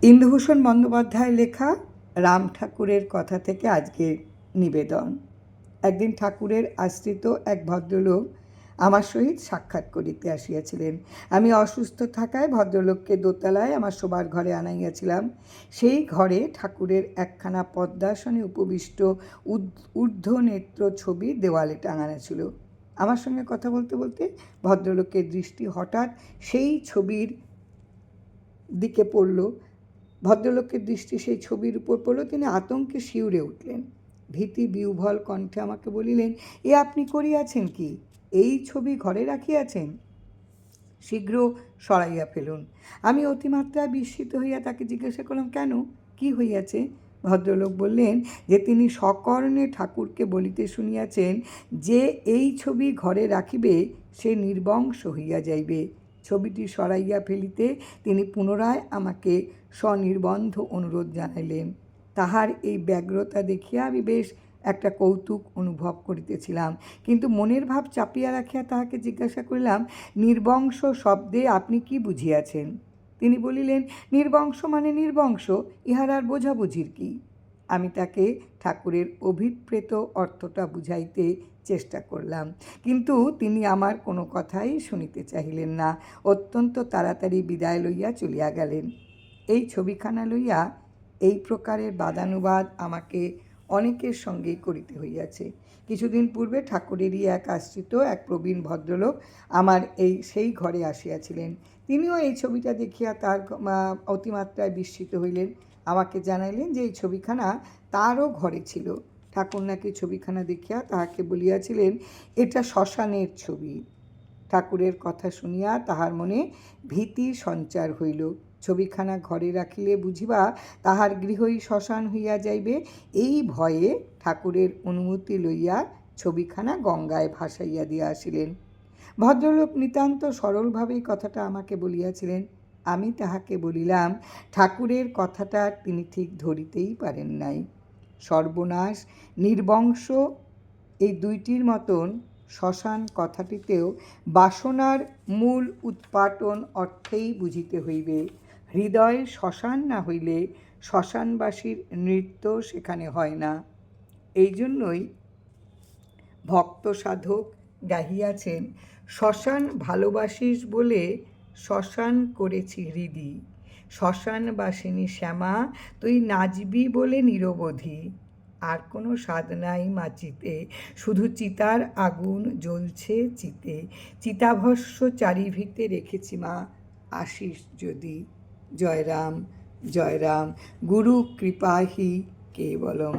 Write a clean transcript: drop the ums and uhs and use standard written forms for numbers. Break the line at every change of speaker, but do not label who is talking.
ইন্দুভূষণ বন্দ্যোপাধ্যায় লেখা রাম ঠাকুরের কথা থেকে আজকের নিবেদন। একদিন ঠাকুরের আশ্রিত এক ভদ্রলোক আমার সহিত সাক্ষাৎ করিতে আসিয়াছিলেন। আমি অসুস্থ থাকায় ভদ্রলোককে দোতলায় আমার শোবার ঘরে আনাইয়াছিলাম। সেই ঘরে ঠাকুরের একখানা পদ্মাসনে উপবিষ্ট ঊর্ধ্বনেত্র ছবি দেওয়ালে টাঙানো ছিল। আমার সঙ্গে কথা বলতে বলতে ভদ্রলোকের দৃষ্টি হঠাৎ সেই ছবির দিকে পড়ল। ভদ্রলোকের দৃষ্টি সেই ছবির উপর পড়ল। তিনি আতঙ্কে শিউরে উঠলেন। ভীতি বিহ্বল কণ্ঠে আমাকে বলিলেন, এ আপনি করিয়াছেন কি? এই ছবি ঘরে রাখিয়াছেন? শীঘ্র সরাইয়া ফেলুন। আমি অতিমাত্রায় বিস্মিত হইয়া তাকে জিজ্ঞাসা করলাম, কেন, কি হইয়াছে? ভদ্রলোক বললেন যে তিনি সকর্ণে ঠাকুরকে বলিতে শুনিয়াছেন যে এই ছবি ঘরে রাখিবে সে নির্বংশ হইয়া যাইবে। ছবিটি সরাইয়া ফেলিতে তিনি পুনরায় আমাকে স্বনির্বন্ধ অনুরোধ জানাইলেন। তাহার এই ব্যগ্রতা দেখিয়া আমি বেশ একটা কৌতুক অনুভব করিতেছিলাম, কিন্তু মনের ভাব চাপিয়া রাখিয়া তাহাকে জিজ্ঞাসা করিলাম, নির্বংশ শব্দে আপনি কি বুঝিয়াছেন? তিনি বলিলেন, নির্বংশ মানে নির্বংশ, ইহার আর বোঝাবুঝির কি? আমি তাকে ঠাকুরের অভিপ্রেত অর্থটা বুঝাইতে চেষ্টা করলাম, কিন্তু তিনি আমার কোনো কথাই শুনিতে চাহিলেন না। অত্যন্ত তাড়াতাড়ি বিদায় লইয়া চলিয়া গেলেন। এই ছবিখানা লইয়া এই প্রকারের বাদানুবাদ আমাকে অনেকের সঙ্গেই করিতে হইয়াছে। কিছুদিন পূর্বে ঠাকুরেরই এক আশ্রিত এক প্রবীণ ভদ্রলোক আমার সেই ঘরে আসিয়াছিলেন। তিনিও এই ছবিটা দেখিয়া তার অতিমাত্রায় বিস্মিত হইলেন। আমাকে জানাইলেন যে এই ছবিখানা তারও ঘরে ছিল। ঠাকুর নাকি ছবিখানা দেখিয়া তাহাকে বলিয়াছিলেন, এটা শ্মশানের ছবি। ঠাকুরের কথা শুনিয়া তাহার মনে ভীতি সঞ্চার হইল। ছবিখানা ঘরে রাখিলে বুঝিবা তাহার গৃহই শ্মশান হইয়া যাইবে। এই ভয়ে ঠাকুরের অনুমতি লইয়া ছবিখানা গঙ্গায় ভাসাইয়া দিয়া আসিলেন। ভদ্রলোক নিতান্ত সরলভাবেই কথাটা আমাকে বলিয়াছিলেন। আমি তাহাকে বলিলাম, ঠাকুরের কথাটা তিনি ঠিক ধরিতেই পারেন নাই। সর্বনাশ, নির্বংশ এই দুইটির মতন শ্মশান কথাটিতেও বাসনার মূল উৎপাটন অর্থেই বুঝিতে হইবে। হৃদয়ে শ্মশান না হইলে শ্মশানবাসীর নৃত্য সেখানে হয় না। এই জন্যই ভক্ত সাধক গাহিয়াছেন, শ্মশান ভালোবাসিস বলে শ্মশান করেছি হৃদি, শ্মশানবাসিনী শ্যামা তুই নাচবি বলে নিরবধি। আর কোনো স্বাদ নাই মাচিতে, শুধু চিতার আগুন জ্বলছে চিতে, চিতাভস্য চারিভিতে রেখেছি মা, আসিস যদি। জয় রাম, জয় রাম, গুরু কৃপাহি কেবলম।